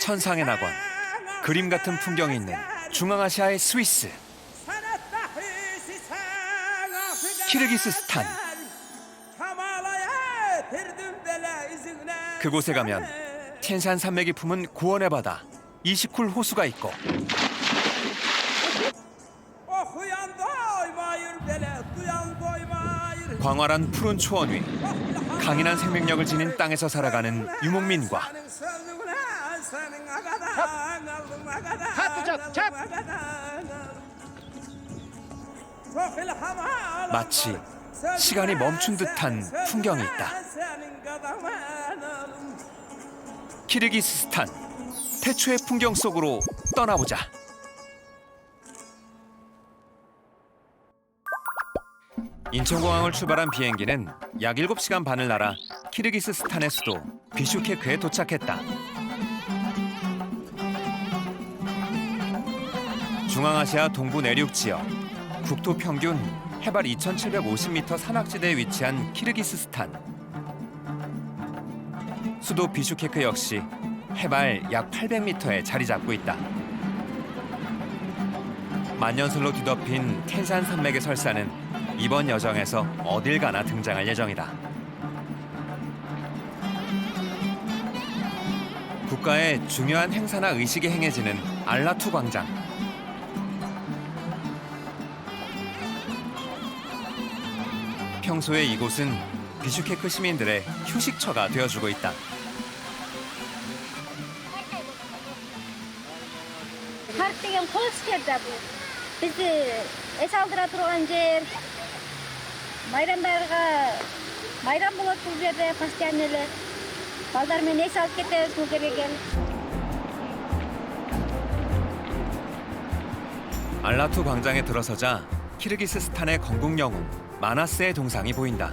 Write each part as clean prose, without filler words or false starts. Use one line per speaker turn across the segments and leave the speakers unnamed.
천상의 낙원, 그림 같은 풍경이 있는 중앙아시아의 스위스, 키르기스스탄. 그곳에 가면 텐산 산맥이 품은 구원의 바다, 이시쿨 호수가 있고 광활한 푸른 초원 위 강인한 생명력을 지닌 땅에서 살아가는 유목민과 마치 시간이 멈춘 듯한 풍경이 있다. 키르기스스탄, 태초의 풍경 속으로 떠나보자. 인천공항을 출발한 비행기는 약 7시간 반을 날아 키르기스스탄의 수도 비슈케크에 도착했다. 중앙아시아 동부 내륙 지역, 국토 평균 해발 2,750m 산악지대에 위치한 키르기스스탄. 수도 비슈케크 역시 해발 약 800m에 자리 잡고 있다. 만년설로 뒤덮인 텐산 산맥의 설사는 이번 여정에서 어딜 가나 등장할 예정이다. 국가의 중요한 행사나 의식이 행해지는 알라투 광장. 평소에 이곳은 비슈케크 시민들의 휴식처가 되어주고 있다.
Park деген қос жерде бұл. Бізді эс алдыра тұрған жер. Майрам болады бұл жерде постоянно эле. Балдармен эс алып кетебиз бұл жерге.
알라투 광장에 들어서자 키르기스스탄의 건국 영웅 마나스의 동상이 보인다.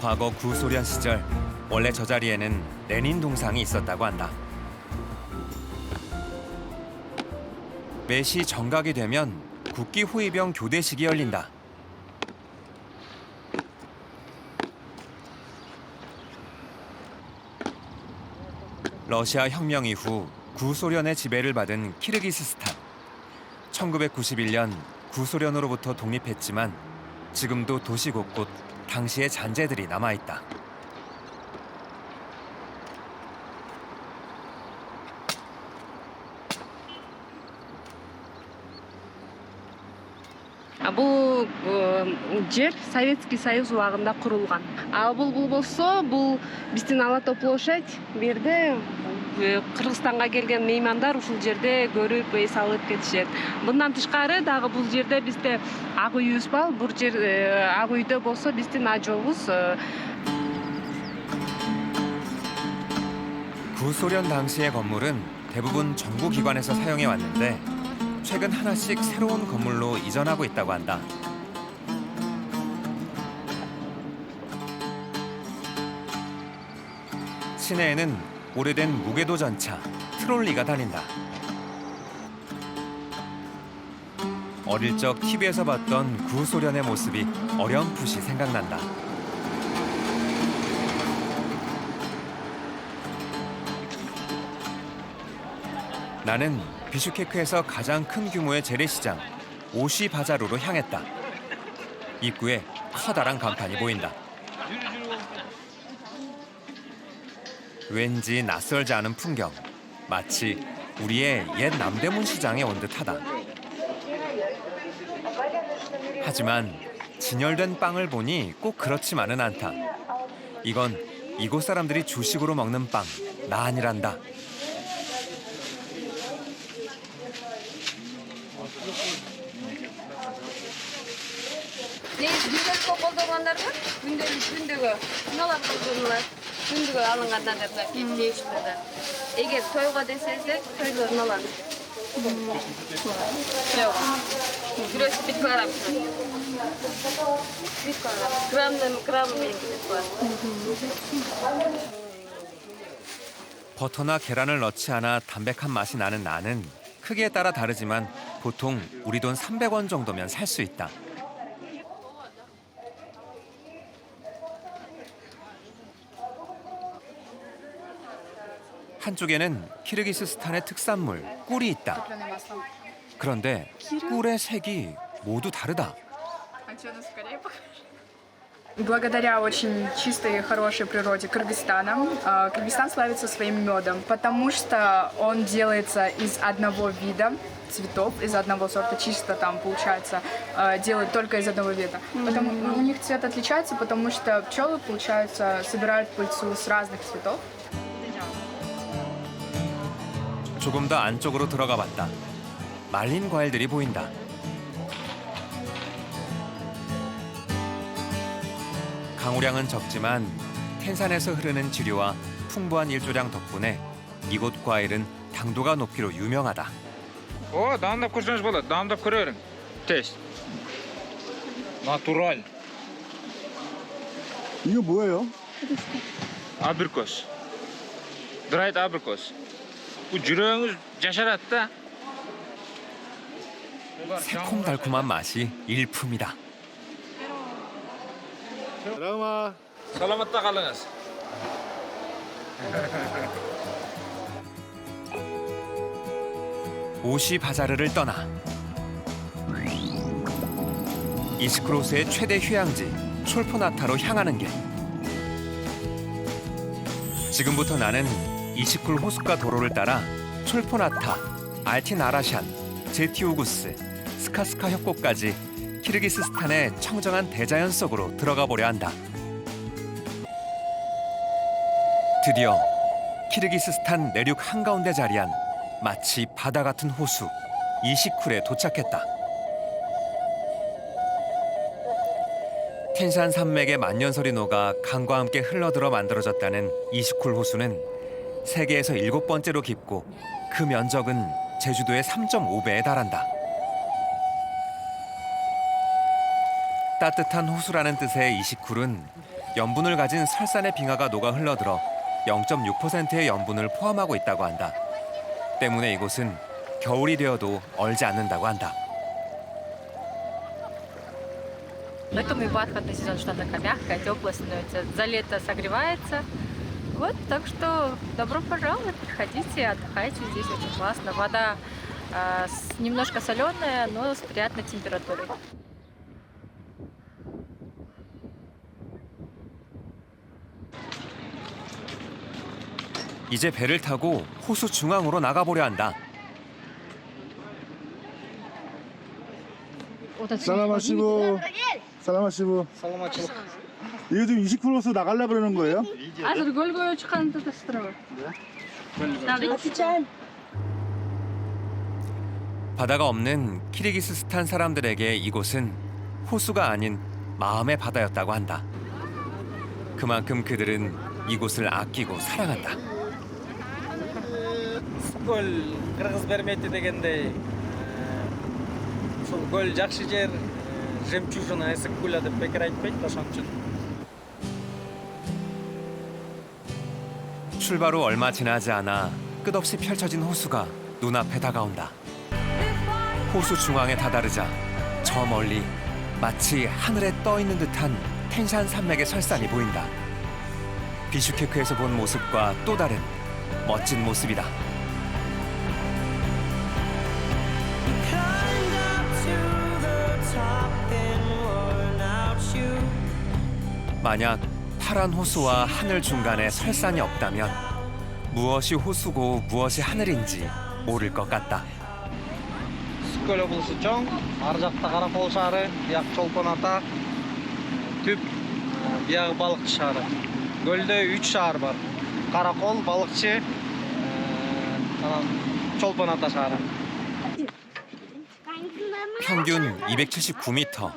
과거 구소련 시절 원래 저 자리에는 레닌 동상이 있었다고 한다. 매시 정각이 되면 국기 호위병 교대식이 열린다. 러시아 혁명 이후 구소련의 지배를 받은 키르기스스탄. 1991년 구소련으로부터 독립했지만 지금도 도시 곳곳 당시의 잔재들이 남아있다.
Бұл жер Советский Союз уақытында құрылған. Ал бұл болса, бұл біздің Алатау площадь берді. Қырғызстанға келген меймандар ушул жерде көрүп, эс алып кетишет. Bundan тышкары дагы бул жерде бизде ак үйүбүз бар. Бул жер ак үйдө болсо биздин ажобуз.
구소련 당시의 건물은 대부분 정부기관에서 사용해 왔는데 최근 하나씩 새로운 건물로 이전하고 있다고 한다. 시내에는 오래된 무게도 전차, 트롤리가 다닌다. 어릴 적 TV에서 봤던 구소련의 모습이 어렴풋이 생각난다. 나는 비슈케크에서 가장 큰 규모의 재래시장 오시 바자루로 향했다. 입구에 커다란 간판이 보인다. 왠지 낯설지 않은 풍경, 마치 우리의 옛 남대문 시장에 온 듯하다. 하지만 진열된 빵을 보니 꼭 그렇지만은 않다. 이건 이곳 사람들이 주식으로 먹는 빵, 난이란다.
Күнделікті қолданғандар бар, күндегі мыналар қолданылар, күндегі алынғандар да кетпейшілерді. Егер тойға десеңіздер, тойға мыналар. Тойға. Күрес 5 килограмм. 5 килограмм. грамм бар.
버터나 계란을 넣지 않아 담백한 맛이 나는 나는 크기에 따라 다르지만 보통 우리 돈 300원 정도면 살 수 있다. 한쪽에는 키르기스스탄의 특산물 꿀이 있다. 그런데 꿀의 색이 모두 다르다.
Благодаря очень чистой и хорошей природе Кыргызстана, Кыргызстан славится своим медом, потому что он делается из одного вида цветов, из одного сорта, чисто там получается, делают только из одного вида. У них цвет отличается, потому что пчелы, получается, собирают пыльцу с разных цветов.
조금 더 안쪽으로 들어가 봤다. 말린 과일들이 보인다. 강우량은 적지만 텐산에서 흐르는 지류와 풍부한 일조량 덕분에 이곳 과일은 당도가 높기로 유명하다.
Damlab ko'rsangiz bo'ladi. Damlab ko'ravering. Test. Natural.
이거 뭐예요?
Abrikos. Dried abrikos. Bu jurayingiz jasharadda.
새콤달콤한 맛이 일품이다.
사랑아.
Salomatda qolingiz.
오시 바자르를 떠나 이스크로스의 최대 휴양지 촐포나타로 향하는 길. 지금부터 나는 이시쿨 호숫가 도로를 따라 촐포나타, 알티나라샨, 제티오구스, 스카스카 협곡까지 키르기스스탄의 청정한 대자연 속으로 들어가 보려 한다. 드디어 키르기스스탄 내륙 한가운데 자리한 마치 바다 같은 호수 이시쿨에 도착했다. 텐산 산맥의 만년설이 녹아 강과 함께 흘러들어 만들어졌다는 이시쿨 호수는 세계에서 7번째로 깊고 그 면적은 제주도의 3.5배에 달한다. 따뜻한 호수라는 뜻의 이시쿨은 염분을 가진 설산의 빙하가 녹아 흘러들어 0.6%의 염분을 포함하고 있다고 한다. 때문에 이곳은 겨울이 되어도 얼지 않는다고 한다.
Поэтому и бархатный сезон, что она такая мягкая, теплая становится. За лето согревается. Вот, так что добро пожаловать, приходите, отдыхайте, здесь очень классно. Вода немножко соленая, но с приятной температурой.
이제 배를 타고 호수 중앙으로 나가보려 한다.
살라마시부. 살라마시부.
Salomatchilik.
이거 지금 이시쿠로스 나가려 그러는 거예요?
Азыр көлгө чыкканды тештиребир.
바다가 없는 키르기스스탄 사람들에게 이곳은 호수가 아닌 마음의 바다였다고 한다. 그만큼 그들은 이곳을 아끼고 사랑한다.
Gol qirg'iz bermaydi degandek сол gol yaxshi yer жемчужина esi kula deb bekor aytmaydi o'shaning uchun
출발 후 얼마 지나지 않아 끝없이 펼쳐진 호수가 눈앞에 다가온다. 호수 중앙에 다다르자 저 멀리 마치 하늘에 떠 있는 듯한 텐산 산맥의 설산이 보인다. 비슈케크에서 본 모습과 또 다른 멋진 모습이다. 만약 파란 호수와 하늘 중간에 설산이 없다면 무엇이 호수고 무엇이 하늘인지 모를 것 같다.
Ko'l облысы cho'ng, ар жақта Qaraqo'l shahri, bu yoq Cho'lpon ata, Tüp, bu yoq Baliqchi shahri. Ko'lda 3 shahar bor. Qaraqo'l, Baliqchi, Cho'lpon ata shahri.
평균 279m,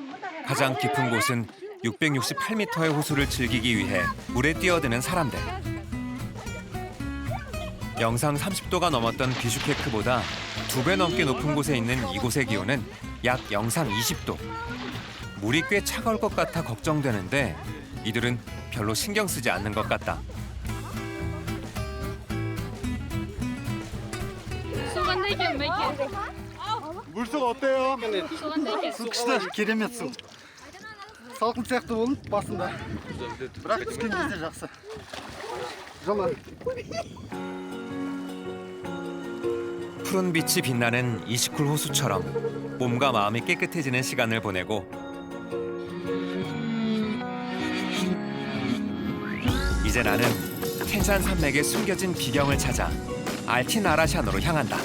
가장 깊은 곳은 668m의 호수를 즐기기 위해 물에 뛰어드는 사람들. 영상 30도가 넘었던 비슈케크보다 2배 넘게 높은 곳에 있는 이곳의 기온은 약 영상 20도. 물이 꽤 차가울 것 같아 걱정되는데 이들은 별로 신경 쓰지 않는 것 같다.
물속 어때요?
Su kışta keremet su. Salqin сияқты болып басында. Бірақ түскен кезде жақсы. Жылы.
푸른 빛이 빛나는 이시쿨 호수처럼 몸과 마음이 깨끗해지는 시간을 보내고 이제 나는 텐산 산맥의 숨겨진 비경을 찾아 알틴 아라샨으로 향한다.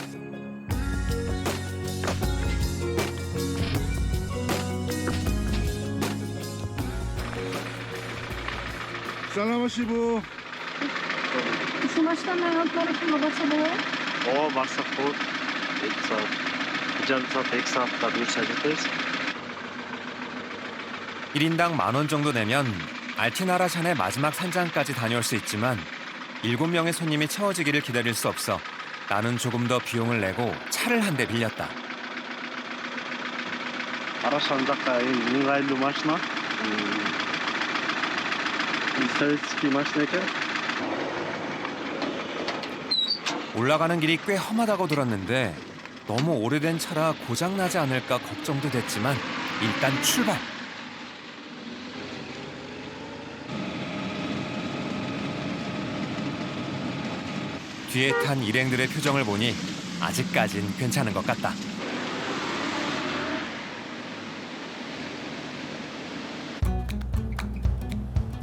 살라마시부.
Ova барсақ болады. 2 saat. Жарым saat, 2 saatта бұйырса жетеміз.
1인당 10,000원 정도 내면 알틴 아라샨의 마지막 산장까지 다녀올 수 있지만 7명의 손님이 채워지기를 기다릴 수 없어 나는 조금 더 비용을 내고 차를 한 대 빌렸다.
Арашан жаққа енді ыңғайлы машина. советский машина екен.
올라가는 길이 꽤 험하다고 들었는데 너무 오래된 차라 고장나지 않을까 걱정도 됐지만 일단 출발! 뒤에 탄 일행들의 표정을 보니 아직까진 괜찮은 것 같다.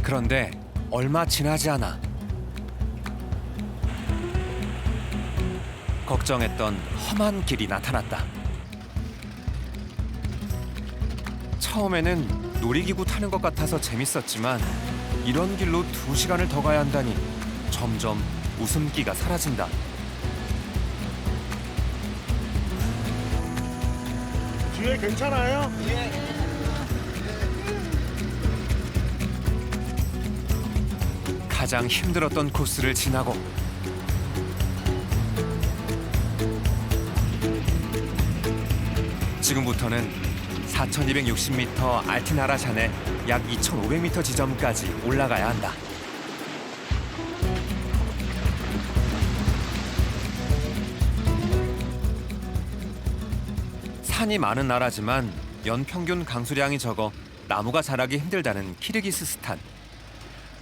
그런데 얼마 지나지 않아 걱정했던 험한 길이 나타났다. 처음에는 놀이기구 타는 것 같아서 재밌었지만 이런 길로 2시간을 더 가야 한다니 점점 웃음기가 사라진다.
뒤에 괜찮아요?
가장 힘들었던 코스를 지나고 지금부터는 4,260m 알틴 아라샨의 약 2,500m 지점까지 올라가야 한다. 산이 많은 나라지만 연평균 강수량이 적어 나무가 자라기 힘들다는 키르기스스탄.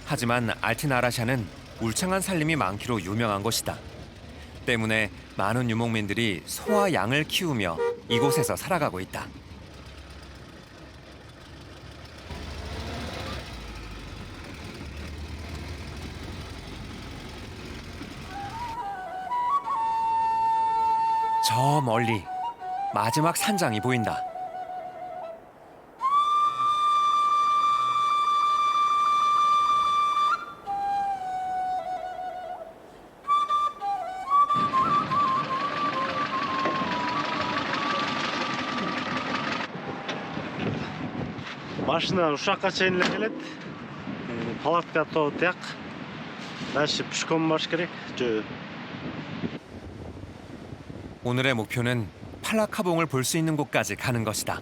하지만 알틴 아라샨은 울창한 산림이 많기로 유명한 곳이다. 때문에 많은 유목민들이 소와 양을 키우며 이곳에서 살아가고 있다. 저 멀리 마지막 산장이 보인다.
Машина ұшаққа шейін келеді. Палатка то тияқ. Дальше пешком марш керек.
오늘의 목표는 팔라카봉을 볼 수 있는 곳까지 가는 것이다.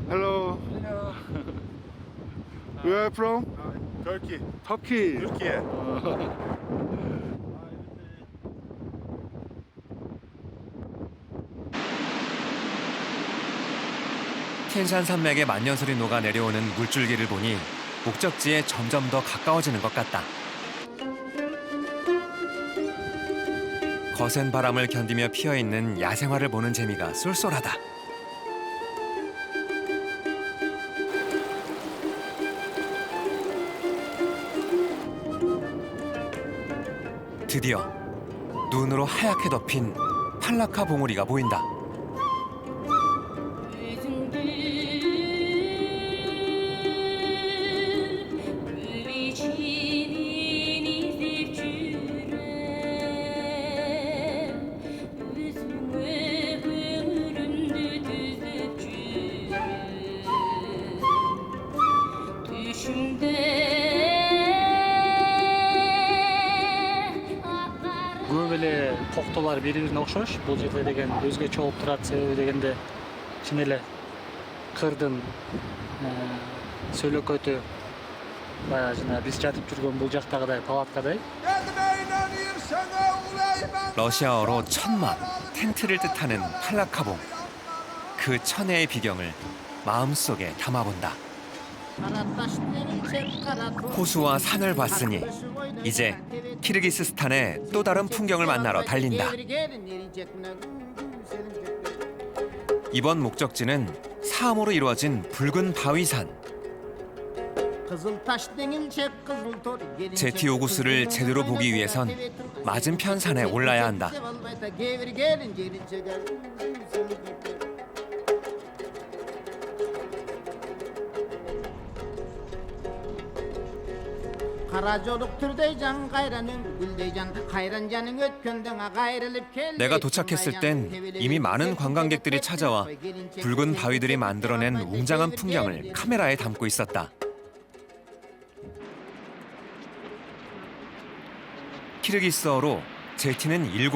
Hello. Where are you from? Turkey. Turkey. Turkey.
텐산 산맥의 만년설이 녹아 내려오는 물줄기를 보니 목적지에 점점 더 가까워지는 것 같다. 거센 바람을 견디며 피어있는 야생화를 보는 재미가 쏠쏠하다. 드디어 눈으로 하얗게 덮인 팔라카 봉우리가 보인다.
Көп эле токтолор бири-бирине окшош. Бул жерде деген өзгөчө болуп турат. Себеби дегенде чын эле кырдын сөйлөкөтү баягы жана биз жатып жүргөн бул жактагыдай палаткадай.
러시아어로 천막, 텐트를 뜻하는 팔라카봉. 그 천혜의 비경을 마음속에 담아본다. 호수와 산을 봤으니 이제 키르기스스탄의 또 다른 풍경을 만나러 달린다. 이번 목적지는 사암으로 이루어진 붉은 바위산. 제티 오구스를 제대로 보기 위해선 맞은편 산에 올라야 한다. 내가 도착했을 땐 이미 많은 관광객들이 찾아와 붉은 바위들이 만들어낸 웅장한 풍경을 카메라에 담고 있었다. 키르기스어로 제티는 7,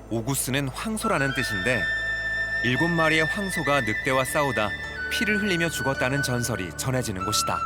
오구스는 황소라는 뜻인데 7마리의 황소가 늑대와 싸우다 피를 흘리며 죽었다는 전설이 전해지는 곳이다.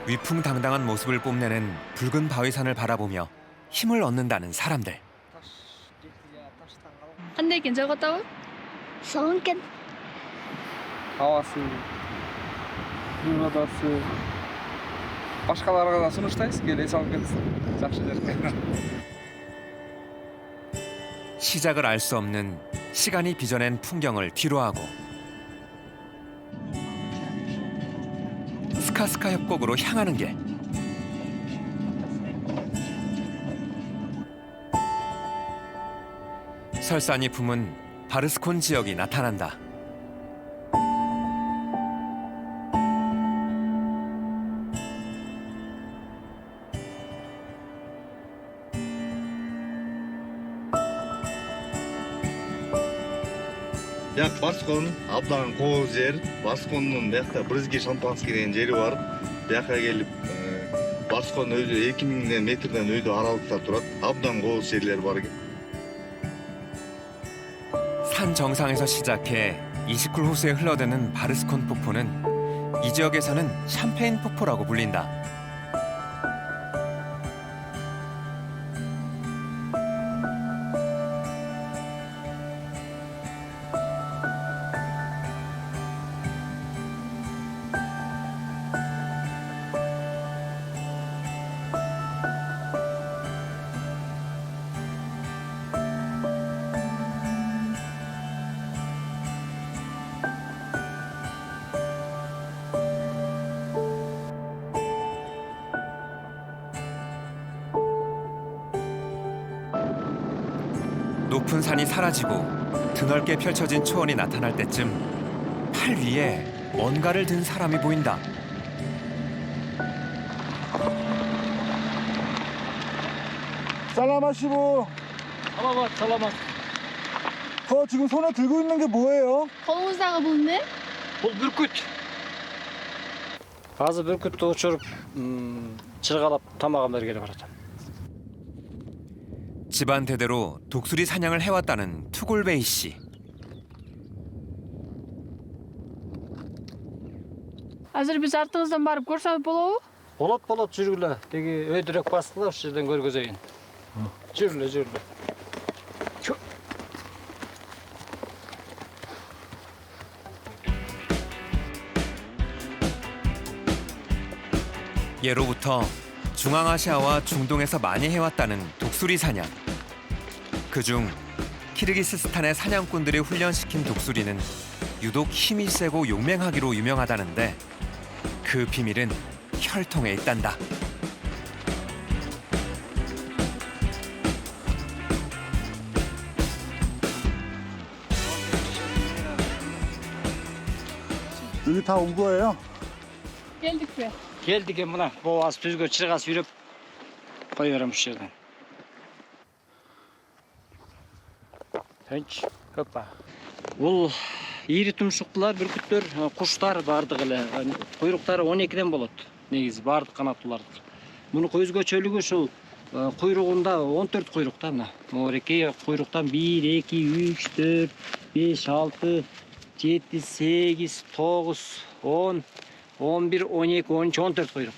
위풍당당한 모습을 뽐내는 붉은 바위산을 바라보며 힘을 얻는다는 사람들.
Qanday ekan jo'g'otovi?
So'ng ekan.
Havası, yuvadası. Başkalarına da sunuştayız. Gele salып кетсін. Жақсы жер.
시작을 알 수 없는 시간이 빚어낸 풍경을 뒤로하고 스카스카 협곡으로 향하는 길. 설산이 품은 바르스콘 지역이 나타난다.
Як Барскон абдан кооз жер. Барскондун биякта Брызги Шампанский деген жери бар. Бияка келип Барскон өзү 2000 метрден өйдө аралыкта турат. Абдан кооз жерлер бар экен.
산 정상에서 시작해 29호수에 흘러드는 바르스콘 폭포는 이 지역에서는 샴페인 폭포라고 불린다. 높은 산이 사라지고 드넓게 펼쳐진 초원이 나타날 때쯤 팔 위에 뭔가를 든 사람이 보인다.
살라마시보.
살라맛.
지금 손에 들고 있는 게 뭐예요?
Қолыңыздағы бұл не?
Бұл бүркіт. Азыр бүркітті ұшырып, чырғалап тамағын бергелі баратам.
집안 대대로 독수리 사냥을 해왔다는 투골베이 씨.
Азыр біз артыңыздан барып көрсек болобу?
Болот, жүргілі. Деги өйдірек бастылар, осы жерден көргізейін. Жүрілі.
예로부터 중앙아시아와 중동에서 많이 해왔다는 독수리 사냥. 그중 키르기스스탄의 사냥꾼들이 훈련시킨 독수리는 유독 힘이 세고 용맹하기로 유명하다는데 그 비밀은 혈통에 있단다.
여기 다 온 거예요?
Келдік пе?
Келдік мына боғаз түзге чырғас үйреп қой береміз жерден. Hoppa. Бұл ири тумшуктуулар, бүркүттөр, куштар бардыгы эле. Куйруктары 12ден болот. Негизи бардык канаттуулардыкы. Мунун өзгөчөлүгү ушул куйругунда 14 куйрук да мына. Морекей куйруктан 1, 2, 3, 4, 5, 6, 7, 8, 9, 10, 11, 12, 13, 14 куйрук.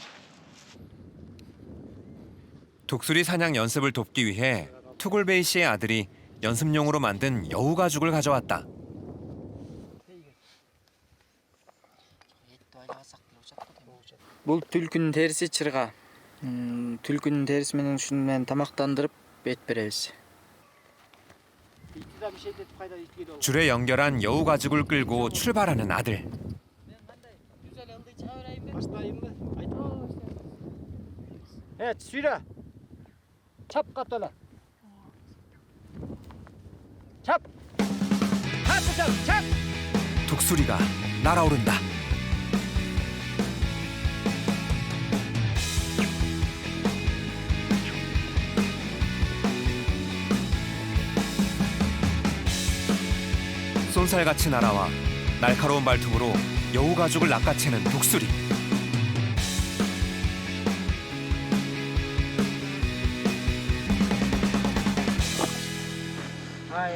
독수리 사냥 연습을 돕기 위해 투굴베이 씨의 아들이 연습용으로 만든 여우 가죽을 가져왔다.
Бул түлкүнүн териси чырга. Түлкүнүн терisi менен ушуну менен тамактандырып бет беребиз.
줄에 연결한 여우 가죽을 끌고 출발하는 아들.
수이라. 찹 갖다 찹. 찹.
독수리가 날아오른다. 쏜살같이 날아와 날카로운 발톱으로 여우 가죽을 낚아채는 독수리.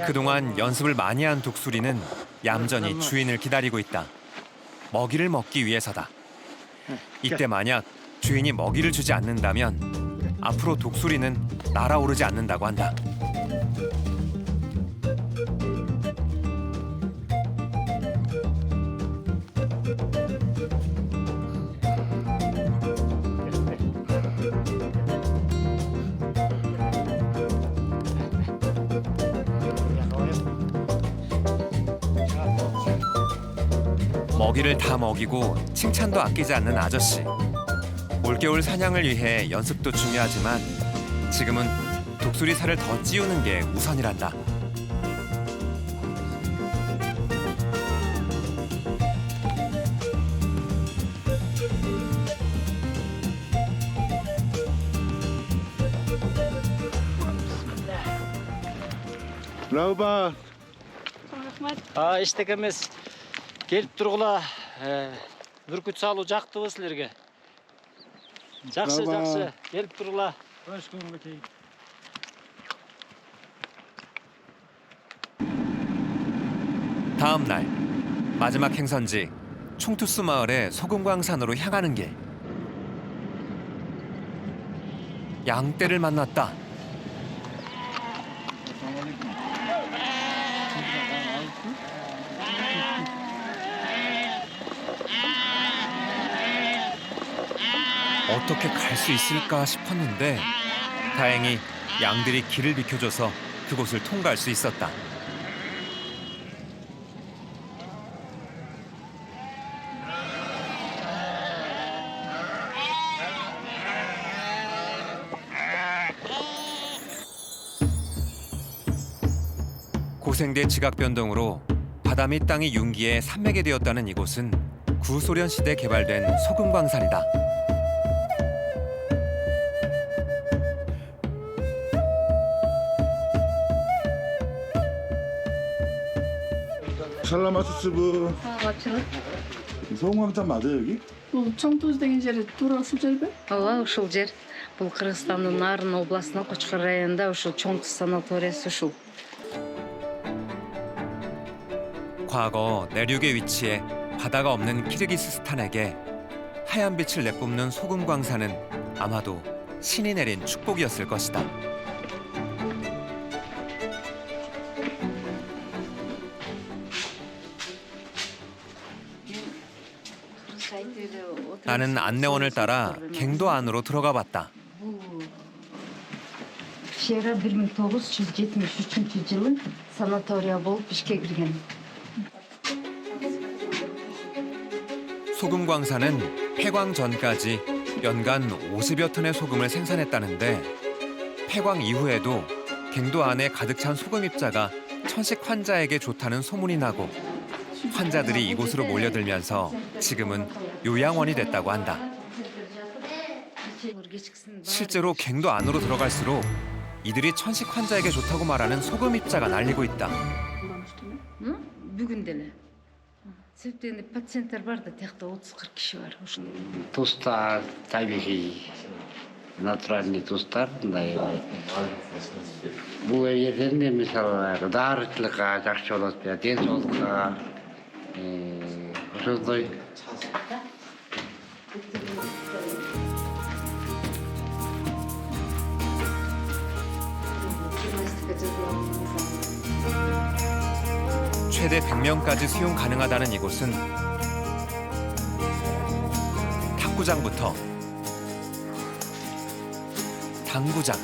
그동안 연습을 많이 한 독수리는 얌전히 주인을 기다리고 있다. 먹이를 먹기 위해서다. 이때 만약 주인이 먹이를 주지 않는다면 앞으로 독수리는 날아오르지 않는다고 한다. 먹이를 다 먹이고 칭찬도 아끼지 않는 아저씨. 올겨울 사냥을 위해 연습도 중요하지만 지금은 독수리 살을 더 찌우는 게 우선이란다.
라우바.
Эчтеке эмес. Келип тургула. Бүркүт салуу жактыбы силерге? Жакшы, жакшы. Келип тургула.
다음 날 마지막 행선지 총투수 마을의 소금광산으로 향하는 길. 양떼를 만났다. 어떻게 갈 수 있을까 싶었는데 다행히 양들이 길을 비켜줘서 그곳을 통과할 수 있었다. 고생대 지각 변동으로 바다 및 땅이 융기에 산맥이 되었다는 이곳은 구소련 시대 개발된 소금광산이다.
살라마스스브. 소금광산 맞아요 여기?
Бул Чоң-Туз деген жери туура ушул жерби?
ооба ушул жер. Бул Кыргызстандын Нарын областынын Кочкор районунда ушул Чоң-Туз санаториясы ушул.
과거 내륙에 위치해 바다가 없는 키르기스스탄에게 하얀 빛을 내뿜는 소금광산은 아마도 신이 내린 축복이었을 것이다. 나는 안내원을 따라 갱도 안으로 들어가 봤다.
Жери 1973-жылы санатория болуп ишке кирген.
소금광산은 폐광 전까지 연간 50여 톤의 소금을 생산했다는데 폐광 이후에도 갱도 안에 가득 찬 소금 입자가 천식 환자에게 좋다는 소문이 나고 환자들이 이곳으로 몰려들면서 지금은 요양원이 됐다고 한다. 실제로 갱도 안으로 들어갈수록 이들이 천식 환자에게 좋다고 말하는 소금 입자가 날리고 있다.
Бүгүн деле. себептен пациенттер бар да тияқта 30-40 киши бар.
Тустар табиғи, натуральный тустар, мындай. Бул жерден де мисалы дарычлыкка жакшы болот, денсаулыкка, ошондой.
최대 100명까지 수용 가능하다는 이곳은 탁구장부터 당구장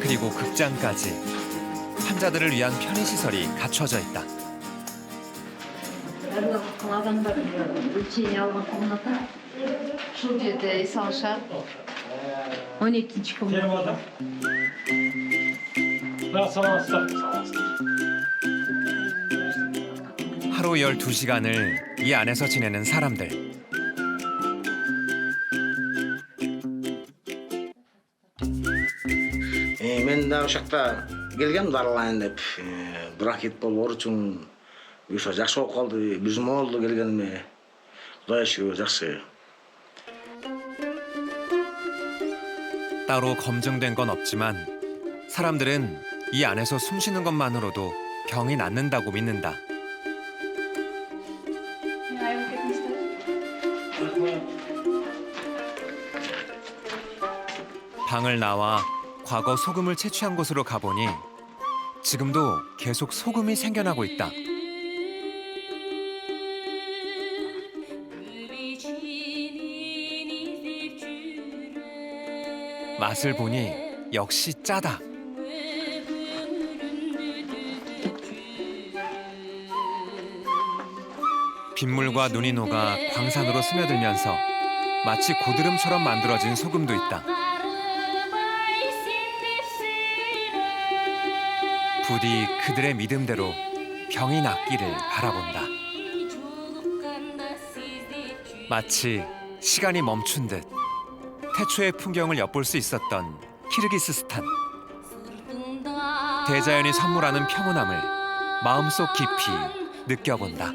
그리고 극장까지 환자들을 위한 편의시설이 갖춰져 있다.
Ушул жерде эс алышат. 12-чи комната.
하루 12시간을 이 안에서 지내는 사람들.
Мен да ошакта келгем дарылайын деп, бронхит болуп ооручум ошо жакшы болуп калды, бүзүм болду келгениме. Кудайга шүгүр жакшы.
따로 검증된 건 없지만 사람들은 이 안에서 숨 쉬는 것만으로도 병이 낫는다고 믿는다. 방을 나와 과거 소금을 채취한 곳으로 가보니 지금도 계속 소금이 생겨나고 있다. 맛을 보니 역시 짜다. 빗물과 눈이 녹아 광산으로 스며들면서 마치 고드름처럼 만들어진 소금도 있다. 부디 그들의 믿음대로 병이 낫기를 바라본다. 마치 시간이 멈춘 듯 태초의 풍경을 엿볼 수 있었던 키르기스스탄. 대자연이 선물하는 평온함을 마음속 깊이 느껴본다.